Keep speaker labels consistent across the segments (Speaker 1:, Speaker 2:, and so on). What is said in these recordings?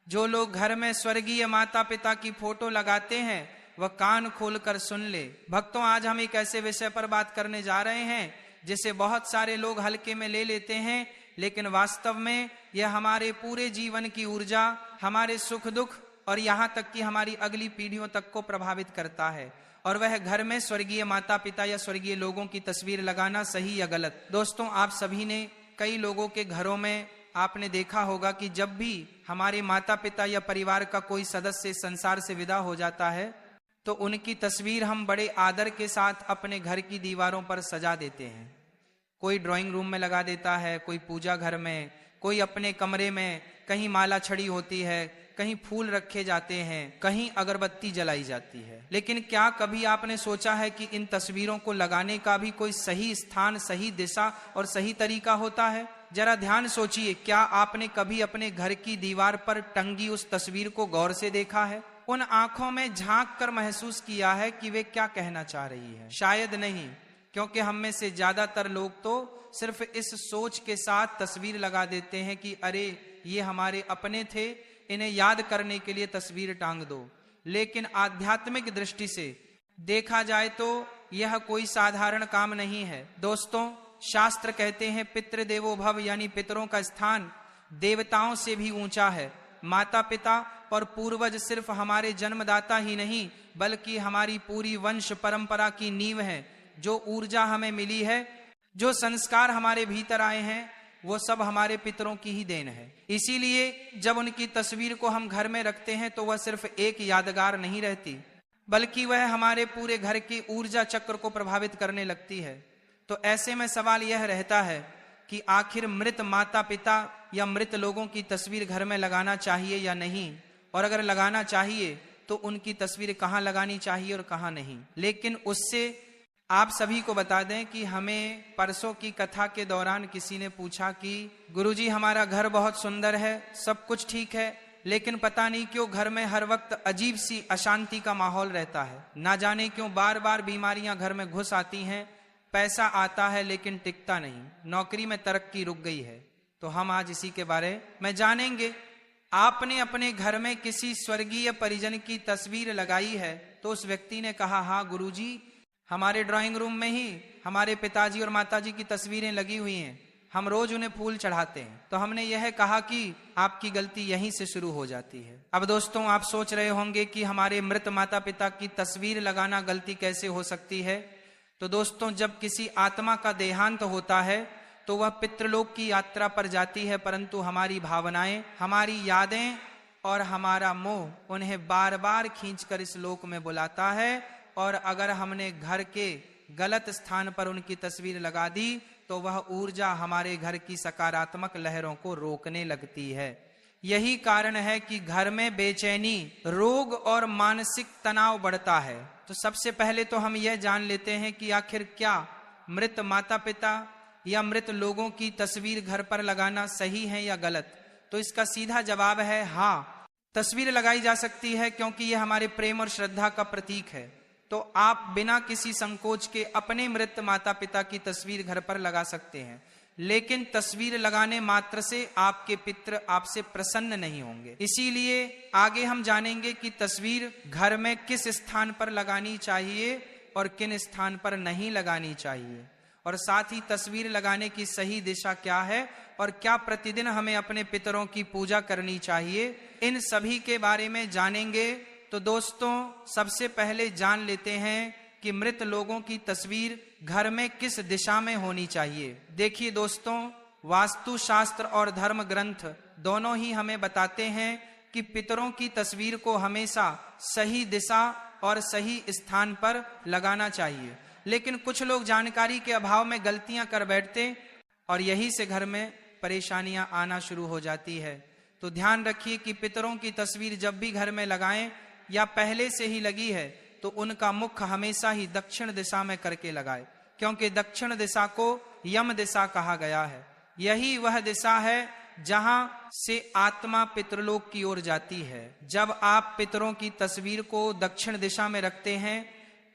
Speaker 1: जो लोग घर में स्वर्गीय माता पिता की फोटो लगाते हैं वह कान खोलकर सुन ले। भक्तों, आज हम एक ऐसे विषय पर बात करने जा रहे हैं जिसे बहुत सारे लोग हल्के में ले लेते हैं, लेकिन वास्तव में यह हमारे पूरे जीवन की ऊर्जा, हमारे सुख दुख और यहाँ तक कि हमारी अगली पीढ़ियों तक को प्रभावित करता है। और वह घर में स्वर्गीय माता पिता या स्वर्गीय लोगों की तस्वीर लगाना सही या गलत। दोस्तों, आप सभी ने कई लोगों के घरों में आपने देखा होगा कि जब भी हमारे माता पिता या परिवार का कोई सदस्य संसार से विदा हो जाता है तो उनकी तस्वीर हम बड़े आदर के साथ अपने घर की दीवारों पर सजा देते हैं। कोई ड्राइंग रूम में लगा देता है, कोई पूजा घर में, कोई अपने कमरे में, कहीं माला छड़ी होती है, कहीं फूल रखे जाते हैं, कहीं अगरबत्ती जलाई जाती है। लेकिन क्या कभी आपने सोचा है कि इन तस्वीरों को लगाने का भी कोई सही स्थान, सही दिशा और सही तरीका होता है? जरा ध्यान सोचिए, क्या आपने कभी अपने घर की दीवार पर टंगी उस तस्वीर को गौर से देखा है? उन आंखों में झांक कर महसूस किया है कि वे क्या कहना चाह रही है? शायद नहीं, क्योंकि हम में से ज्यादातर लोग तो सिर्फ इस सोच के साथ तस्वीर लगा देते हैं कि अरे ये हमारे अपने थे, इन्हें याद करने के लिए तस्वीर टांग दो। लेकिन आध्यात्मिक दृष्टि से देखा जाए तो यह कोई साधारण काम नहीं है। दोस्तों, शास्त्र कहते हैं पितृ देवो भव, यानी पितरों का स्थान देवताओं से भी ऊंचा है। माता पिता और पूर्वज सिर्फ हमारे जन्मदाता ही नहीं बल्कि हमारी पूरी वंश परंपरा की नींव है। जो ऊर्जा हमें मिली है, जो संस्कार हमारे भीतर आए हैं, वो सब हमारे पितरों की ही देन है। इसीलिए जब उनकी तस्वीर को हम घर में रखते हैं तो वह सिर्फ एक यादगार नहीं रहती, बल्कि वह हमारे पूरे घर की ऊर्जा चक्र को प्रभावित करने लगती है। तो ऐसे में सवाल यह रहता है कि आखिर मृत माता पिता या मृत लोगों की तस्वीर घर में लगाना चाहिए या नहीं, और अगर लगाना चाहिए तो उनकी तस्वीर कहाँ लगानी चाहिए और कहाँ नहीं। लेकिन उससे आप सभी को बता दें कि हमें परसों की कथा के दौरान किसी ने पूछा कि गुरुजी, हमारा घर बहुत सुंदर है, सब कुछ ठीक है, लेकिन पता नहीं क्यों घर में हर वक्त अजीब सी अशांति का माहौल रहता है। ना जाने क्यों बार बार बीमारियां घर में घुस आती हैं, पैसा आता है लेकिन टिकता नहीं, नौकरी में तरक्की रुक गई है। तो हम आज इसी के बारे में जानेंगे। आपने अपने घर में किसी स्वर्गीय परिजन की तस्वीर लगाई है? तो उस व्यक्ति ने कहा, हाँ गुरुजी, हमारे ड्राइंग रूम में ही हमारे पिताजी और माताजी की तस्वीरें लगी हुई हैं, हम रोज उन्हें फूल चढ़ाते हैं। तो हमने यह कहा कि आपकी गलती यहीं से शुरू हो जाती है। अब दोस्तों, आप सोच रहे होंगे कि हमारे मृत माता पिता की तस्वीर लगाना गलती कैसे हो सकती है? तो दोस्तों, जब किसी आत्मा का देहांत होता है तो वह पितृलोक की यात्रा पर जाती है, परंतु हमारी भावनाएं, हमारी यादें और हमारा मोह उन्हें बार बार खींचकर इस लोक में बुलाता है। और अगर हमने घर के गलत स्थान पर उनकी तस्वीर लगा दी तो वह ऊर्जा हमारे घर की सकारात्मक लहरों को रोकने लगती है। यही कारण है कि घर में बेचैनी, रोग और मानसिक तनाव बढ़ता है। तो सबसे पहले तो हम यह जान लेते हैं कि आखिर क्या मृत माता पिता या मृत लोगों की तस्वीर घर पर लगाना सही है या गलत? तो इसका सीधा जवाब है हाँ, तस्वीर लगाई जा सकती है, क्योंकि यह हमारे प्रेम और श्रद्धा का प्रतीक है। तो आप बिना किसी संकोच के अपने मृत माता पिता की तस्वीर घर पर लगा सकते हैं, लेकिन तस्वीर लगाने मात्र से आपके पितृ आपसे प्रसन्न नहीं होंगे। इसीलिए आगे हम जानेंगे कि तस्वीर घर में किस स्थान पर लगानी चाहिए और किन स्थान पर नहीं लगानी चाहिए, और साथ ही तस्वीर लगाने की सही दिशा क्या है और क्या प्रतिदिन हमें अपने पितरों की पूजा करनी चाहिए। इन सभी के बारे में जानेंगे। तो दोस्तों, सबसे पहले जान लेते हैं कि मृत लोगों की तस्वीर घर में किस दिशा में होनी चाहिए। देखिए दोस्तों, वास्तु शास्त्र और धर्म ग्रंथ दोनों ही हमें बताते हैं कि पितरों की तस्वीर को हमेशा सही दिशा और सही स्थान पर लगाना चाहिए। लेकिन कुछ लोग जानकारी के अभाव में गलतियां कर बैठते और यही से घर में परेशानियां आना शुरू हो जाती है। तो ध्यान रखिए कि पितरों की तस्वीर जब भी घर में लगाएं या पहले से ही लगी है तो उनका मुख हमेशा ही दक्षिण दिशा में करके लगाए, क्योंकि दक्षिण दिशा को यम दिशा कहा गया है। यही वह दिशा है जहां से आत्मा पितृलोक की ओर जाती है। जब आप पितरों की तस्वीर को दक्षिण दिशा में रखते हैं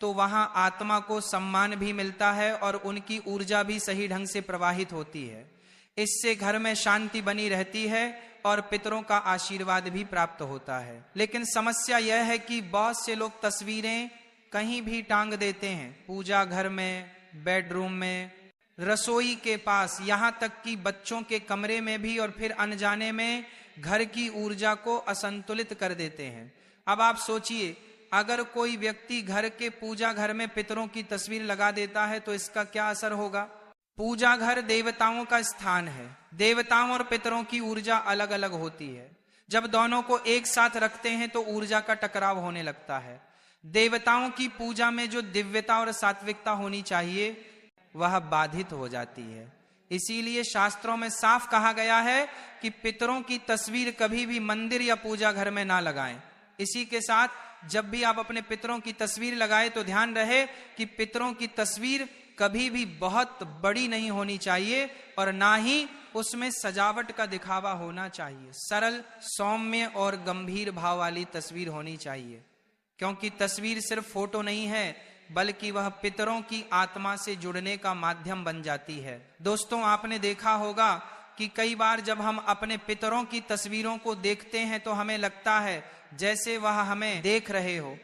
Speaker 1: तो वहां आत्मा को सम्मान भी मिलता है और उनकी ऊर्जा भी सही ढंग से प्रवाहित होती है। इससे घर में शांति बनी रहती है और पितरों का आशीर्वाद भी प्राप्त होता है। लेकिन समस्या यह है कि बहुत से लोग तस्वीरें कहीं भी टांग देते हैं, पूजा घर में, बेडरूम में, रसोई के पास, यहां तक कि बच्चों के कमरे में भी, और फिर अनजाने में घर की ऊर्जा को असंतुलित कर देते हैं। अब आप सोचिए, अगर कोई व्यक्ति घर के पूजा घर में पितरों की तस्वीर लगा देता है तो इसका क्या असर होगा? पूजा घर देवताओं का स्थान है, देवताओं और पितरों की ऊर्जा अलग अलग होती है। जब दोनों को एक साथ रखते हैं तो ऊर्जा का टकराव होने लगता है। देवताओं की पूजा में जो दिव्यता और सात्विकता होनी चाहिए वह बाधित हो जाती है। इसीलिए शास्त्रों में साफ कहा गया है कि पितरों की तस्वीर कभी भी मंदिर या पूजा घर में ना लगाएं। इसी के साथ जब भी आप अपने पितरों की तस्वीर लगाएं तो ध्यान रहे कि पितरों की तस्वीर कभी भी बहुत बड़ी नहीं होनी चाहिए और ना ही उसमें सजावट का दिखावा होना चाहिए। सरल, सौम्य और गंभीर भाव वाली तस्वीर होनी चाहिए, क्योंकि तस्वीर सिर्फ फोटो नहीं है बल्कि वह पितरों की आत्मा से जुड़ने का माध्यम बन जाती है। दोस्तों, आपने देखा होगा कि कई बार जब हम अपने पितरों की तस्वीरों को देखते हैं तो हमें लगता है जैसे वह हमें देख रहे हो।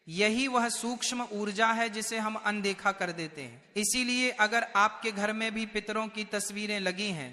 Speaker 1: यही वह सूक्ष्म ऊर्जा है जिसे हम अनदेखा कर देते हैं। इसीलिए अगर आपके घर में भी पितरों की तस्वीरें लगी हैं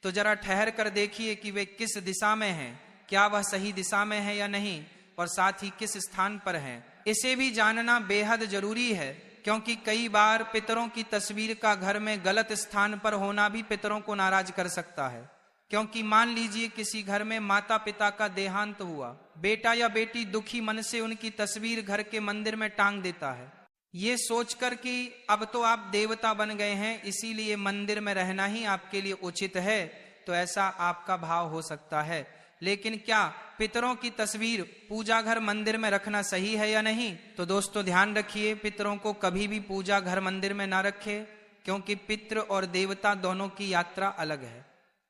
Speaker 1: तो जरा ठहर कर देखिए कि वे किस दिशा में हैं, क्या वह सही दिशा में है या नहीं, और साथ ही किस स्थान पर हैं। इसे भी जानना बेहद जरूरी है, क्योंकि कई बार पितरों की तस्वीर का घर में गलत स्थान पर होना भी पितरों को नाराज कर सकता है। क्योंकि मान लीजिए किसी घर में माता पिता का देहांत हुआ, बेटा या बेटी दुखी मन से उनकी तस्वीर घर के मंदिर में टांग देता है, ये सोचकर कि अब तो आप देवता बन गए हैं इसीलिए मंदिर में रहना ही आपके लिए उचित है, तो ऐसा आपका भाव हो सकता है। लेकिन क्या पितरों की तस्वीर पूजा घर मंदिर में रखना सही है या नहीं? तो दोस्तों ध्यान रखिए, पितरों को कभी भी पूजा घर मंदिर में ना रखें, क्योंकि पितृ और देवता दोनों की यात्रा अलग है।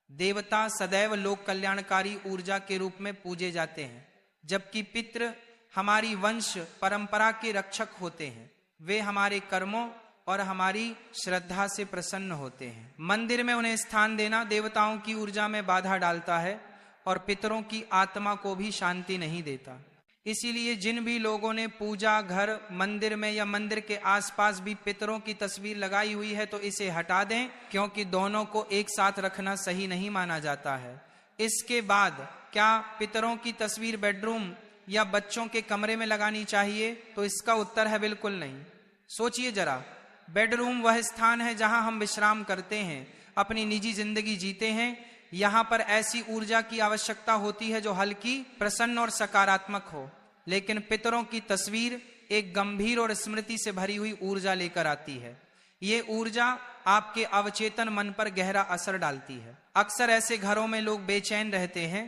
Speaker 1: देवता सदैव लोक कल्याणकारी ऊर्जा के रूप में पूजे जाते हैं, जबकि पितृ हमारी वंश परंपरा के रक्षक होते हैं। वे हमारे कर्मों और हमारी श्रद्धा से प्रसन्न होते हैं। मंदिर में उन्हें स्थान देना देवताओं की ऊर्जा में बाधा डालता है और पितरों की आत्मा को भी शांति नहीं देता। इसीलिए जिन भी लोगों ने पूजा घर मंदिर में या मंदिर के आसपास भी पितरों की तस्वीर लगाई हुई है तो इसे हटा दें, क्योंकि दोनों को एक साथ रखना सही नहीं माना जाता है। इसके बाद क्या पितरों की तस्वीर बेडरूम या बच्चों के कमरे में लगानी चाहिए? तो इसका उत्तर है बिल्कुल नहीं। सोचिए जरा, बेडरूम वह स्थान है जहां हम विश्राम करते हैं, अपनी निजी जिंदगी जीते हैं। यहाँ पर ऐसी ऊर्जा की आवश्यकता होती है जो हल्की, प्रसन्न और सकारात्मक हो। लेकिन पितरों की तस्वीर एक गंभीर और स्मृति से भरी हुई ऊर्जा लेकर आती है। ये ऊर्जा आपके अवचेतन मन पर गहरा असर डालती है। अक्सर ऐसे घरों में लोग बेचैन रहते हैं,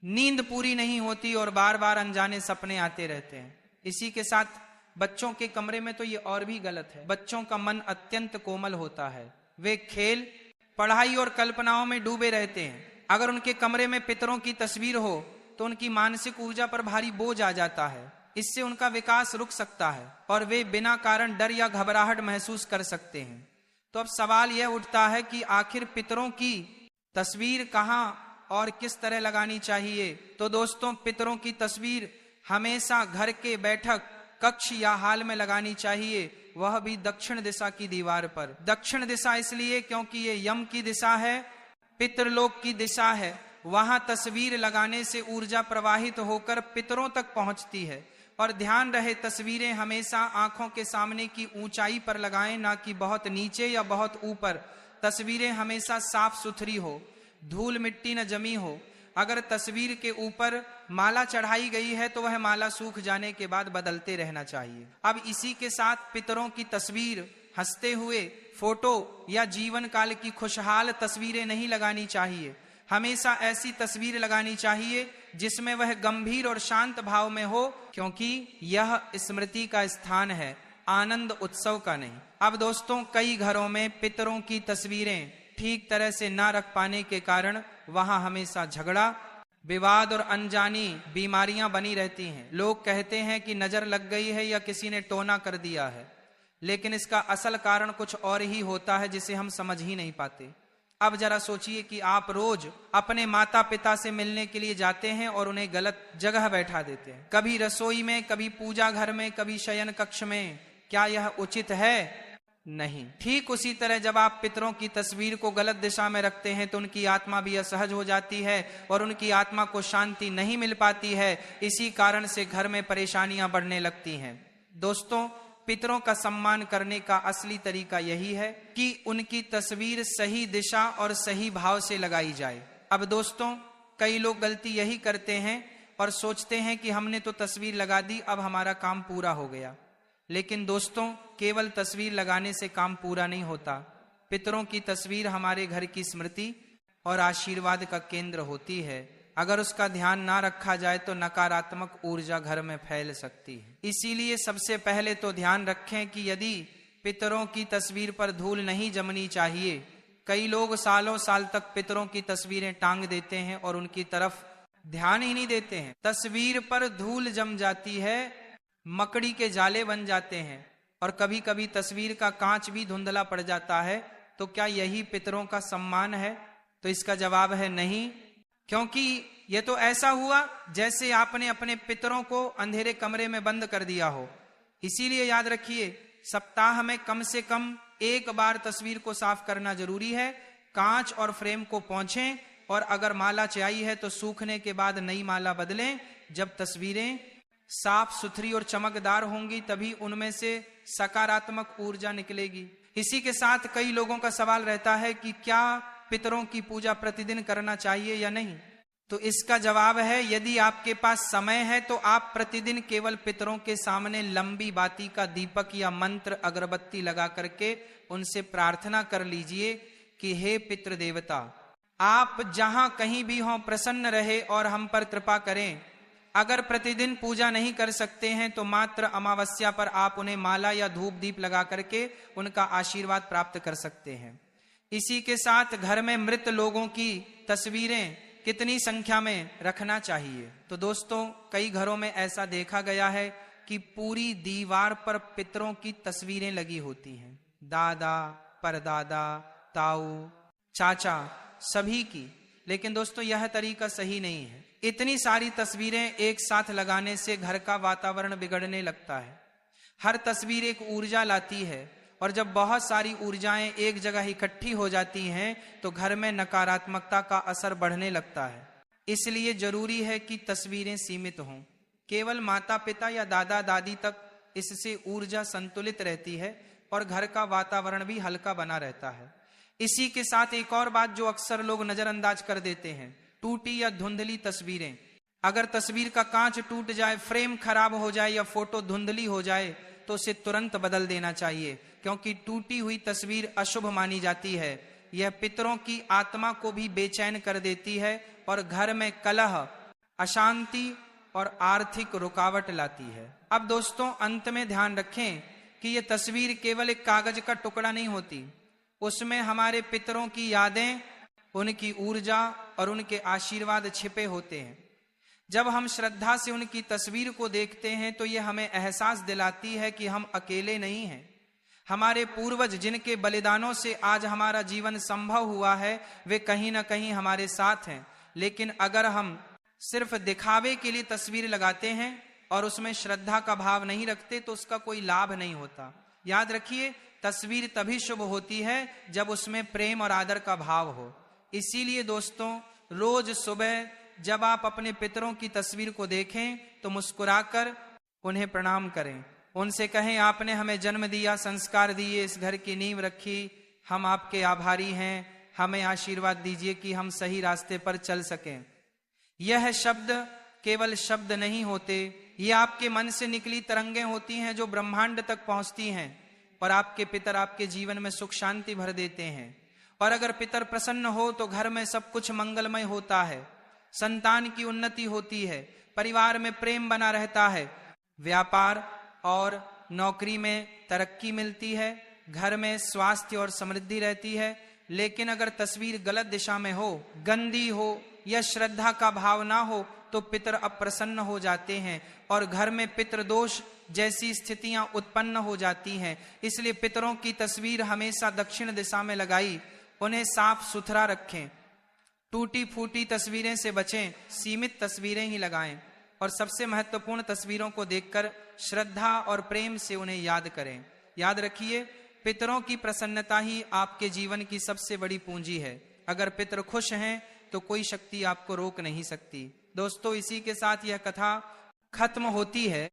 Speaker 1: नींद पूरी नहीं होती और बार बार अनजाने सपने आते रहते हैं। इसी के साथ बच्चों के कमरे में तो ये और भी गलत है। बच्चों का मन अत्यंत कोमल होता है, वे खेल, पढ़ाई और कल्पनाओं में डूबे रहते हैं। अगर उनके कमरे में पितरों की तस्वीर हो तो उनकी मानसिक ऊर्जा पर भारी बोझ आ जाता है। इससे उनका विकास रुक सकता है और वे बिना कारण डर या घबराहट महसूस कर सकते हैं। तो अब सवाल यह उठता है कि आखिर पितरों की तस्वीर कहाँ और किस तरह लगानी चाहिए? तो दोस्तों, पितरों की तस्वीर हमेशा घर के बैठक कक्ष या हाल में लगानी चाहिए, वह भी दक्षिण दिशा की दीवार पर। दक्षिण दिशा इसलिए क्योंकि ये यम की दिशा है, पितृलोक की दिशा है। वहां तस्वीर लगाने से ऊर्जा प्रवाहित होकर पितरों तक पहुंचती है। और ध्यान रहे, तस्वीरें हमेशा आंखों के सामने की ऊंचाई पर लगाएं, ना कि बहुत नीचे या बहुत ऊपर। तस्वीरें हमेशा साफ सुथरी हो, धूल मिट्टी न जमी हो। अगर तस्वीर के ऊपर माला चढ़ाई गई है तो वह माला सूख जाने के बाद बदलते रहना चाहिए। अब इसी के साथ पितरों की तस्वीर, हंसते हुए फोटो या जीवन काल की खुशहाल तस्वीरें नहीं लगानी चाहिए। हमेशा ऐसी तस्वीर लगानी चाहिए जिसमें वह गंभीर और शांत भाव में हो, क्योंकि यह स्मृति का स्थान है, आनंद उत्सव का नहीं। अब दोस्तों, कई घरों में पितरों की तस्वीरें ठीक तरह से ना रख पाने के कारण वहां हमेशा झगड़ा, विवाद और अनजानी बीमारियां बनी रहती हैं। लोग कहते हैं कि नजर लग गई है या किसी ने टोना कर दिया है, लेकिन इसका असल कारण कुछ और ही होता है जिसे हम समझ ही नहीं पाते। अब जरा सोचिए कि आप रोज अपने माता पिता से मिलने के लिए जाते हैं और उन्हें गलत जगह बैठा देते हैं, कभी रसोई में, कभी पूजा घर में, कभी शयन कक्ष में। क्या यह उचित है? नहीं। ठीक उसी तरह जब आप पितरों की तस्वीर को गलत दिशा में रखते हैं तो उनकी आत्मा भी असहज हो जाती है और उनकी आत्मा को शांति नहीं मिल पाती है। इसी कारण से घर में परेशानियां बढ़ने लगती हैं। दोस्तों, पितरों का सम्मान करने का असली तरीका यही है कि उनकी तस्वीर सही दिशा और सही भाव से लगाई जाए। अब दोस्तों, कई लोग गलती यही करते हैं और सोचते हैं कि हमने तो तस्वीर लगा दी, अब हमारा काम पूरा हो गया। लेकिन दोस्तों, केवल तस्वीर लगाने से काम पूरा नहीं होता। पितरों की तस्वीर हमारे घर की स्मृति और आशीर्वाद का केंद्र होती है। अगर उसका ध्यान ना रखा जाए तो नकारात्मक ऊर्जा घर में फैल सकती है। इसीलिए सबसे पहले तो ध्यान रखें कि यदि पितरों की तस्वीर पर धूल नहीं जमनी चाहिए। कई लोग सालों साल तक पितरों की तस्वीरें टांग देते हैं और उनकी तरफ ध्यान ही नहीं देते हैं। तस्वीर पर धूल जम जाती है, मकड़ी के जाले बन जाते हैं और कभी कभी तस्वीर का कांच भी धुंधला पड़ जाता है। तो क्या यही पितरों का सम्मान है? तो इसका जवाब है नहीं, क्योंकि यह तो ऐसा हुआ जैसे आपने अपने पितरों को अंधेरे कमरे में बंद कर दिया हो। इसीलिए याद रखिए, सप्ताह में कम से कम एक बार तस्वीर को साफ करना जरूरी है। कांच और फ्रेम को पोंछें और अगर माला चाहिए है तो सूखने के बाद नई माला बदलें। जब तस्वीरें साफ सुथरी और चमकदार होंगी तभी उनमें से सकारात्मक ऊर्जा निकलेगी। इसी के साथ कई लोगों का सवाल रहता है कि क्या पितरों की पूजा प्रतिदिन करना चाहिए या नहीं? तो इसका जवाब है, यदि आपके पास समय है तो आप प्रतिदिन केवल पितरों के सामने लंबी बाती का दीपक या मंत्र अगरबत्ती लगा करके उनसे प्रार्थना कर लीजिए कि हे पितृ देवता, आप जहां कहीं भी हों प्रसन्न रहे और हम पर कृपा करें। अगर प्रतिदिन पूजा नहीं कर सकते हैं तो मात्र अमावस्या पर आप उन्हें माला या धूप दीप लगा करके उनका आशीर्वाद प्राप्त कर सकते हैं। इसी के साथ घर में मृत लोगों की तस्वीरें कितनी संख्या में रखना चाहिए? तो दोस्तों, कई घरों में ऐसा देखा गया है कि पूरी दीवार पर पितरों की तस्वीरें लगी होती हैं। दादा, परदादा, ताऊ, चाचा, सभी की। लेकिन दोस्तों, यह तरीका सही नहीं है। इतनी सारी तस्वीरें एक साथ लगाने से घर का वातावरण बिगड़ने लगता है। हर तस्वीर एक ऊर्जा लाती है और जब बहुत सारी ऊर्जाएं एक जगह इकट्ठी हो जाती हैं तो घर में नकारात्मकता का असर बढ़ने लगता है। इसलिए जरूरी है कि तस्वीरें सीमित हों, केवल माता पिता या दादा दादी तक। इससे ऊर्जा संतुलित रहती है और घर का वातावरण भी हल्का बना रहता है। इसी के साथ एक और बात जो अक्सर लोग नजरअंदाज कर देते हैं, टूटी या धुंधली तस्वीरें। अगर तस्वीर का कांच टूट जाए, फ्रेम खराब हो जाए या फोटो धुंधली हो जाए तो उसे तुरंत बदल देना चाहिए, क्योंकि टूटी हुई तस्वीर अशुभ मानी जाती है। यह पितरों की आत्मा को भी बेचैन कर देती है और घर में कलह, अशांति और आर्थिक रुकावट लाती है। अब दोस्तों, अंत में ध्यान रखें कि यह तस्वीर केवल एक कागज का टुकड़ा नहीं होती। उसमें हमारे पितरों की यादें, उनकी ऊर्जा और उनके आशीर्वाद छिपे होते हैं। जब हम श्रद्धा से उनकी तस्वीर को देखते हैं तो यह हमें एहसास दिलाती है कि हम अकेले नहीं हैं। हमारे पूर्वज जिनके बलिदानों से आज हमारा जीवन संभव हुआ है, वे कहीं ना कहीं हमारे साथ हैं। लेकिन अगर हम सिर्फ दिखावे के लिए तस्वीर लगाते हैं और उसमें श्रद्धा का भाव नहीं रखते तो उसका कोई लाभ नहीं होता। याद रखिए, तस्वीर तभी शुभ होती है जब उसमें प्रेम और आदर का भाव हो। इसीलिए दोस्तों, रोज सुबह जब आप अपने पितरों की तस्वीर को देखें तो मुस्कुराकर उन्हें प्रणाम करें। उनसे कहें, आपने हमें जन्म दिया, संस्कार दिए, इस घर की नींव रखी, हम आपके आभारी हैं। हमें आशीर्वाद दीजिए कि हम सही रास्ते पर चल सकें। यह शब्द केवल शब्द नहीं होते, ये आपके मन से निकली तरंगें होती हैं जो ब्रह्मांड तक पहुंचती हैं और आपके पितर आपके जीवन में सुख शांति भर देते हैं। और अगर पितर प्रसन्न हो तो घर में सब कुछ मंगलमय होता है, संतान की उन्नति होती है, परिवार में प्रेम बना रहता है, व्यापार और नौकरी में तरक्की मिलती है, घर में स्वास्थ्य और समृद्धि रहती है। लेकिन अगर तस्वीर गलत दिशा में हो, गंदी हो या श्रद्धा का भाव ना हो तो पितर अप्रसन्न हो जाते हैं और घर में पितृदोष जैसी स्थितियां उत्पन्न हो जाती हैं। इसलिए पितरों की तस्वीर हमेशा दक्षिण दिशा में लगाई उन्हें साफ सुथरा रखें, टूटी फूटी तस्वीरें से बचें, सीमित तस्वीरें ही लगाएं और सबसे महत्वपूर्ण तस्वीरों को देखकर श्रद्धा और प्रेम से उन्हें याद करें। याद रखिए, पितरों की प्रसन्नता ही आपके जीवन की सबसे बड़ी पूंजी है। अगर पितर खुश हैं तो कोई शक्ति आपको रोक नहीं सकती। दोस्तों, इसी के साथ यह कथा खत्म होती है।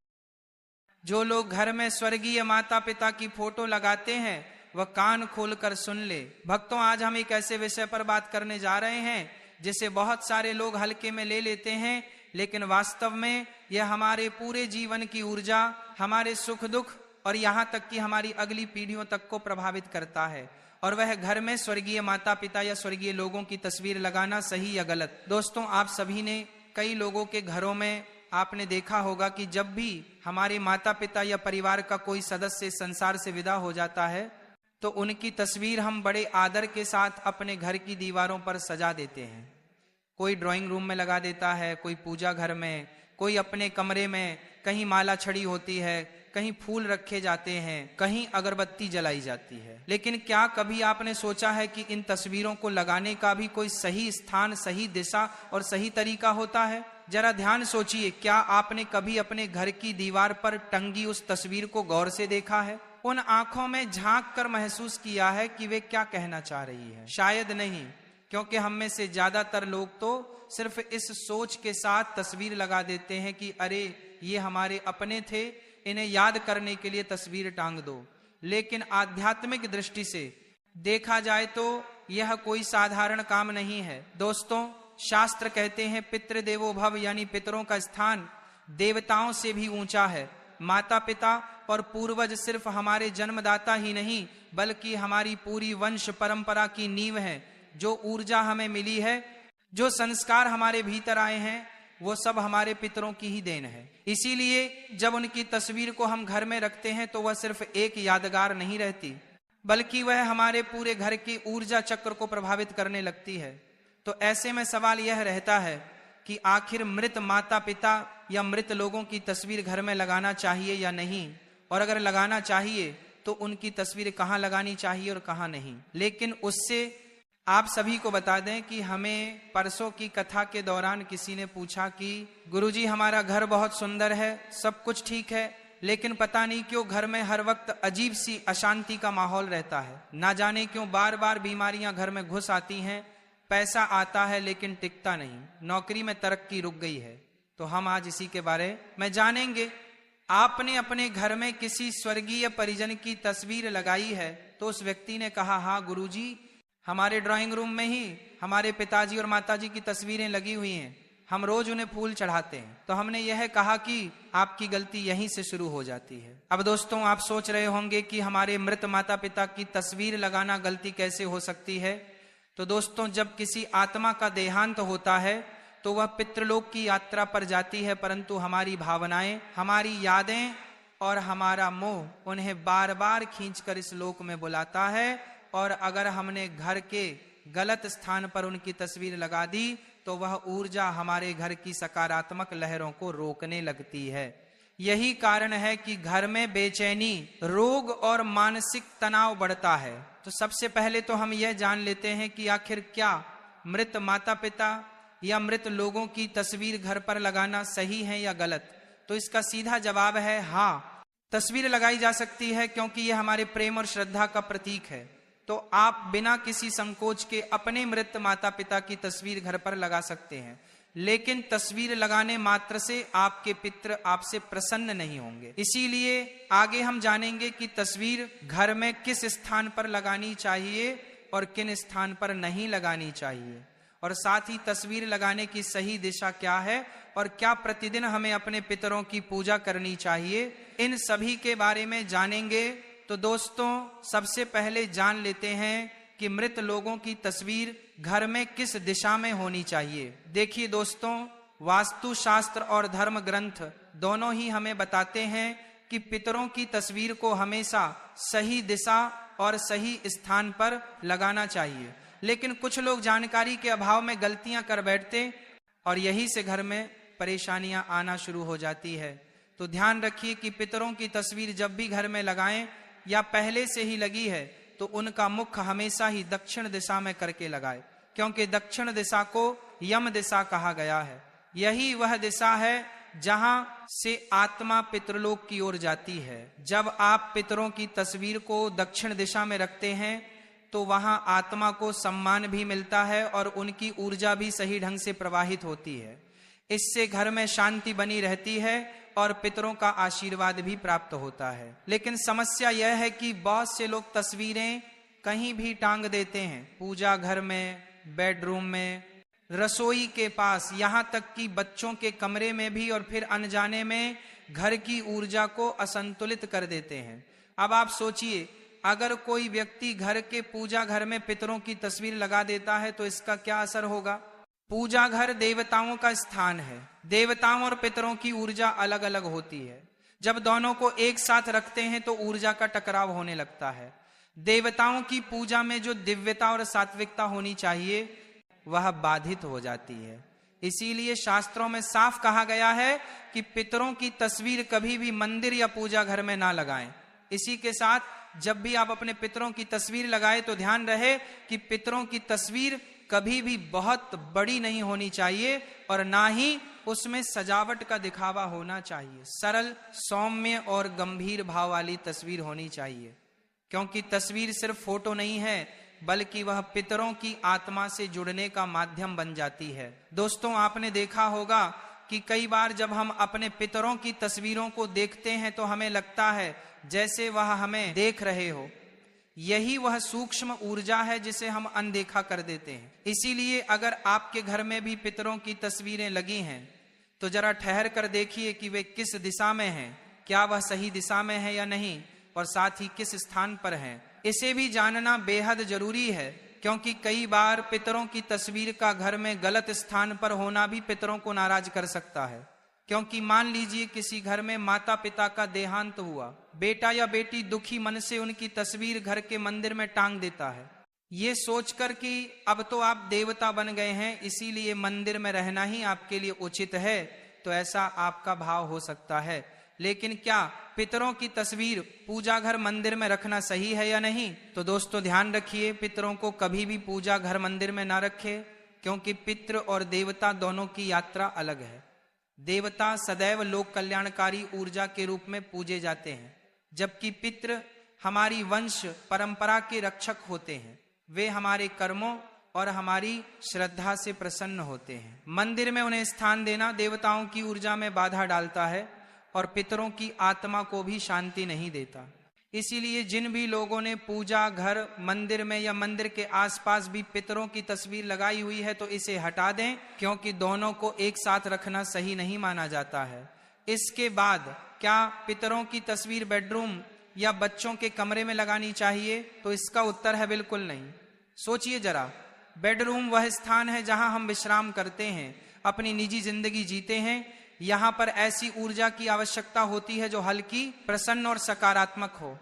Speaker 1: जो लोग घर में स्वर्गीय माता पिता की फोटो लगाते हैं वह कान खोलकर सुन ले। भक्तों, आज हम एक ऐसे विषय पर बात करने जा रहे हैं जिसे बहुत सारे लोग हल्के में ले लेते हैं, लेकिन वास्तव में यह हमारे पूरे जीवन की ऊर्जा, हमारे सुख दुख और यहाँ तक कि हमारी अगली पीढ़ियों तक को प्रभावित करता है। और वह घर में स्वर्गीय माता पिता या स्वर्गीय लोगों की तस्वीर लगाना सही या गलत। दोस्तों, आप सभी ने कई लोगों के घरों में आपने देखा होगा कि जब भी हमारे माता पिता या परिवार का कोई सदस्य संसार से विदा हो जाता है तो उनकी तस्वीर हम बड़े आदर के साथ अपने घर की दीवारों पर सजा देते हैं। कोई ड्राइंग रूम में लगा देता है, कोई पूजा घर में, कोई अपने कमरे में, कहीं माला छड़ी होती है, कहीं फूल रखे जाते हैं, कहीं अगरबत्ती जलाई जाती है। लेकिन क्या कभी आपने सोचा है कि इन तस्वीरों को लगाने का भी कोई सही स्थान, सही दिशा और सही तरीका होता है? जरा ध्यान सोचिए, क्या आपने कभी अपने घर की दीवार पर टंगी उस तस्वीर को गौर से देखा है? उन आंखों में झांक कर महसूस किया है कि वे क्या कहना चाह रही है? शायद नहीं, क्योंकि हम में से ज्यादातर लोग तो सिर्फ इस सोच के साथ तस्वीर लगा देते हैं कि अरे ये हमारे अपने थे, इन्हें याद करने के लिए तस्वीर टांग दो। लेकिन आध्यात्मिक दृष्टि से देखा जाए तो यह कोई साधारण काम नहीं है। दोस्तों, शास्त्र कहते हैं पितृ देवो भव, यानी पितरों का स्थान देवताओं से भी ऊंचा है। माता पिता और पूर्वज सिर्फ हमारे जन्मदाता ही नहीं बल्कि हमारी पूरी वंश परंपरा की नींव है। जो ऊर्जा हमें मिली है, जो संस्कार हमारे भीतर आए हैं, वो सब हमारे पितरों की ही देन है। इसीलिए जब उनकी तस्वीर को हम घर में रखते हैं तो वह सिर्फ एक यादगार नहीं रहती, बल्कि वह हमारे पूरे घर की ऊर्जा चक्र को प्रभावित करने लगती है। तो ऐसे में सवाल यह रहता है कि आखिर मृत माता पिता या मृत लोगों की तस्वीर घर में लगाना चाहिए या नहीं, और अगर लगाना चाहिए तो उनकी तस्वीर कहाँ लगानी चाहिए और कहाँ नहीं। लेकिन उससे आप सभी को बता दें कि हमें परसों की कथा के दौरान किसी ने पूछा कि गुरुजी, हमारा घर बहुत सुंदर है, सब कुछ ठीक है, लेकिन पता नहीं क्यों घर में हर वक्त अजीब सी अशांति का माहौल रहता है। ना जाने क्यों बार बार बीमारियां घर में घुस आती हैं, पैसा आता है लेकिन टिकता नहीं, नौकरी में तरक्की रुक गई है। तो हम आज इसी के बारे में जानेंगे। आपने अपने घर में किसी स्वर्गीय परिजन की तस्वीर लगाई है? तो उस व्यक्ति ने कहा, हाँ गुरुजी, हमारे ड्राइंग रूम में ही हमारे पिताजी और माताजी की तस्वीरें लगी हुई हैं, हम रोज उन्हें फूल चढ़ाते हैं। तो हमने यह कहा कि आपकी गलती यहीं से शुरू हो जाती है। अब दोस्तों, आप सोच रहे होंगे कि हमारे मृत माता पिता की तस्वीर लगाना गलती कैसे हो सकती है? तो दोस्तों, जब किसी आत्मा का देहांत होता है तो वह पितृलोक की यात्रा पर जाती है, परंतु हमारी भावनाएं, हमारी यादें और हमारा मोह उन्हें बार बार खींचकर इस लोक में बुलाता है। और अगर हमने घर के गलत स्थान पर उनकी तस्वीर लगा दी तो वह ऊर्जा हमारे घर की सकारात्मक लहरों को रोकने लगती है। यही कारण है कि घर में बेचैनी, रोग और मानसिक तनाव बढ़ता है। तो सबसे पहले तो हम यह जान लेते हैं कि आखिर क्या मृत माता पिता या मृत लोगों की तस्वीर घर पर लगाना सही है या गलत? तो इसका सीधा जवाब है हाँ, तस्वीर लगाई जा सकती है, क्योंकि यह हमारे प्रेम और श्रद्धा का प्रतीक है। तो आप बिना किसी संकोच के अपने मृत माता पिता की तस्वीर घर पर लगा सकते हैं, लेकिन तस्वीर लगाने मात्र से आपके पितृ आपसे प्रसन्न नहीं होंगे। इसीलिए आगे हम जानेंगे कि तस्वीर घर में किस स्थान पर लगानी चाहिए और किन स्थान पर नहीं लगानी चाहिए, और साथ ही तस्वीर लगाने की सही दिशा क्या है और क्या प्रतिदिन हमें अपने पितरों की पूजा करनी चाहिए। इन सभी के बारे में जानेंगे। तो दोस्तों, सबसे पहले जान लेते हैं कि मृत लोगों की तस्वीर घर में किस दिशा में होनी चाहिए। देखिए दोस्तों, वास्तु शास्त्र और धर्म ग्रंथ दोनों ही हमें बताते हैं कि पितरों की तस्वीर को हमेशा सही दिशा और सही स्थान पर लगाना चाहिए। लेकिन कुछ लोग जानकारी के अभाव में गलतियां कर बैठते और यही से घर में परेशानियां आना शुरू हो जाती है। तो ध्यान रखिए कि पितरों की तस्वीर जब भी घर में लगाएं या पहले से ही लगी है तो तो उनका मुख हमेशा ही दक्षिण दिशा में करके लगाए, क्योंकि दक्षिण दिशा को यम दिशा कहा गया है। यही वह दिशा है जहां से आत्मा पितृलोक की ओर जाती है। जब आप पितरों की तस्वीर को दक्षिण दिशा में रखते हैं तो वहां आत्मा को सम्मान भी मिलता है और उनकी ऊर्जा भी सही ढंग से प्रवाहित होती है। इससे घर में शांति बनी रहती है और पितरों का आशीर्वाद भी प्राप्त होता है। लेकिन समस्या यह है कि बहुत से लोग तस्वीरें कहीं भी टांग देते हैं, पूजा घर में, बेडरूम में, रसोई के पास, यहां तक कि बच्चों के कमरे में भी, और फिर अनजाने में घर की ऊर्जा को असंतुलित कर देते हैं। अब आप सोचिए, अगर कोई व्यक्ति घर के पूजा घर में पितरों की तस्वीर लगा देता है तो इसका क्या असर होगा। पूजा घर देवताओं का स्थान है। देवताओं और पितरों की ऊर्जा अलग अलग होती है। जब दोनों को एक साथ रखते हैं तो ऊर्जा का टकराव होने लगता है। देवताओं की पूजा में जो दिव्यता और सात्विकता होनी चाहिए वह बाधित हो जाती है। इसीलिए शास्त्रों में साफ कहा गया है कि पितरों की तस्वीर कभी भी मंदिर या पूजा घर में ना लगाएं। इसी के साथ जब भी आप अपने पितरों की तस्वीर लगाएं तो ध्यान रहे कि पितरों की तस्वीर कभी भी बहुत बड़ी नहीं होनी चाहिए और ना ही उसमें सजावट का दिखावा होना चाहिए। सरल, सौम्य और गंभीर भाव वाली तस्वीर होनी चाहिए, क्योंकि तस्वीर सिर्फ फोटो नहीं है बल्कि वह पितरों की आत्मा से जुड़ने का माध्यम बन जाती है। दोस्तों, आपने देखा होगा कि कई बार जब हम अपने पितरों की तस्वीरों को देखते हैं तो हमें लगता है जैसे वह हमें देख रहे हो। यही वह सूक्ष्म ऊर्जा है जिसे हम अनदेखा कर देते हैं। इसीलिए अगर आपके घर में भी पितरों की तस्वीरें लगी हैं तो जरा ठहर कर देखिए कि वे किस दिशा में हैं, क्या वह सही दिशा में है या नहीं, और साथ ही किस स्थान पर हैं। इसे भी जानना बेहद जरूरी है, क्योंकि कई बार पितरों की तस्वीर का घर में गलत स्थान पर होना भी पितरों को नाराज कर सकता है। क्योंकि मान लीजिए किसी घर में माता पिता का देहांत हुआ, बेटा या बेटी दुखी मन से उनकी तस्वीर घर के मंदिर में टांग देता है, ये सोचकर कि अब तो आप देवता बन गए हैं इसीलिए मंदिर में रहना ही आपके लिए उचित है, तो ऐसा आपका भाव हो सकता है। लेकिन क्या पितरों की तस्वीर पूजा घर मंदिर में रखना सही है या नहीं? तो दोस्तों ध्यान रखिए, पितरों को कभी भी पूजा घर मंदिर में ना रखे, क्योंकि पितृ और देवता दोनों की यात्रा अलग है। देवता सदैव लोक कल्याणकारी ऊर्जा के रूप में पूजे जाते हैं, जबकि पितृ हमारी वंश परंपरा के रक्षक होते हैं। वे हमारे कर्मों और हमारी श्रद्धा से प्रसन्न होते हैं। मंदिर में उन्हें स्थान देना देवताओं की ऊर्जा में बाधा डालता है और पितरों की आत्मा को भी शांति नहीं देता। इसीलिए जिन भी लोगों ने पूजा घर मंदिर में या मंदिर के आसपास भी पितरों की तस्वीर लगाई हुई है तो इसे हटा दें, क्योंकि दोनों को एक साथ रखना सही नहीं माना जाता है। इसके बाद क्या पितरों की तस्वीर बेडरूम या बच्चों के कमरे में लगानी चाहिए? तो इसका उत्तर है बिल्कुल नहीं। सोचिए जरा, बेडरूम वह स्थान है जहां हम विश्राम करते हैं, अपनी निजी जिंदगी जीते हैं। यहाँ पर ऐसी ऊर्जा की आवश्यकता होती है जो हल्की, प्रसन्न और सकारात्मक हो।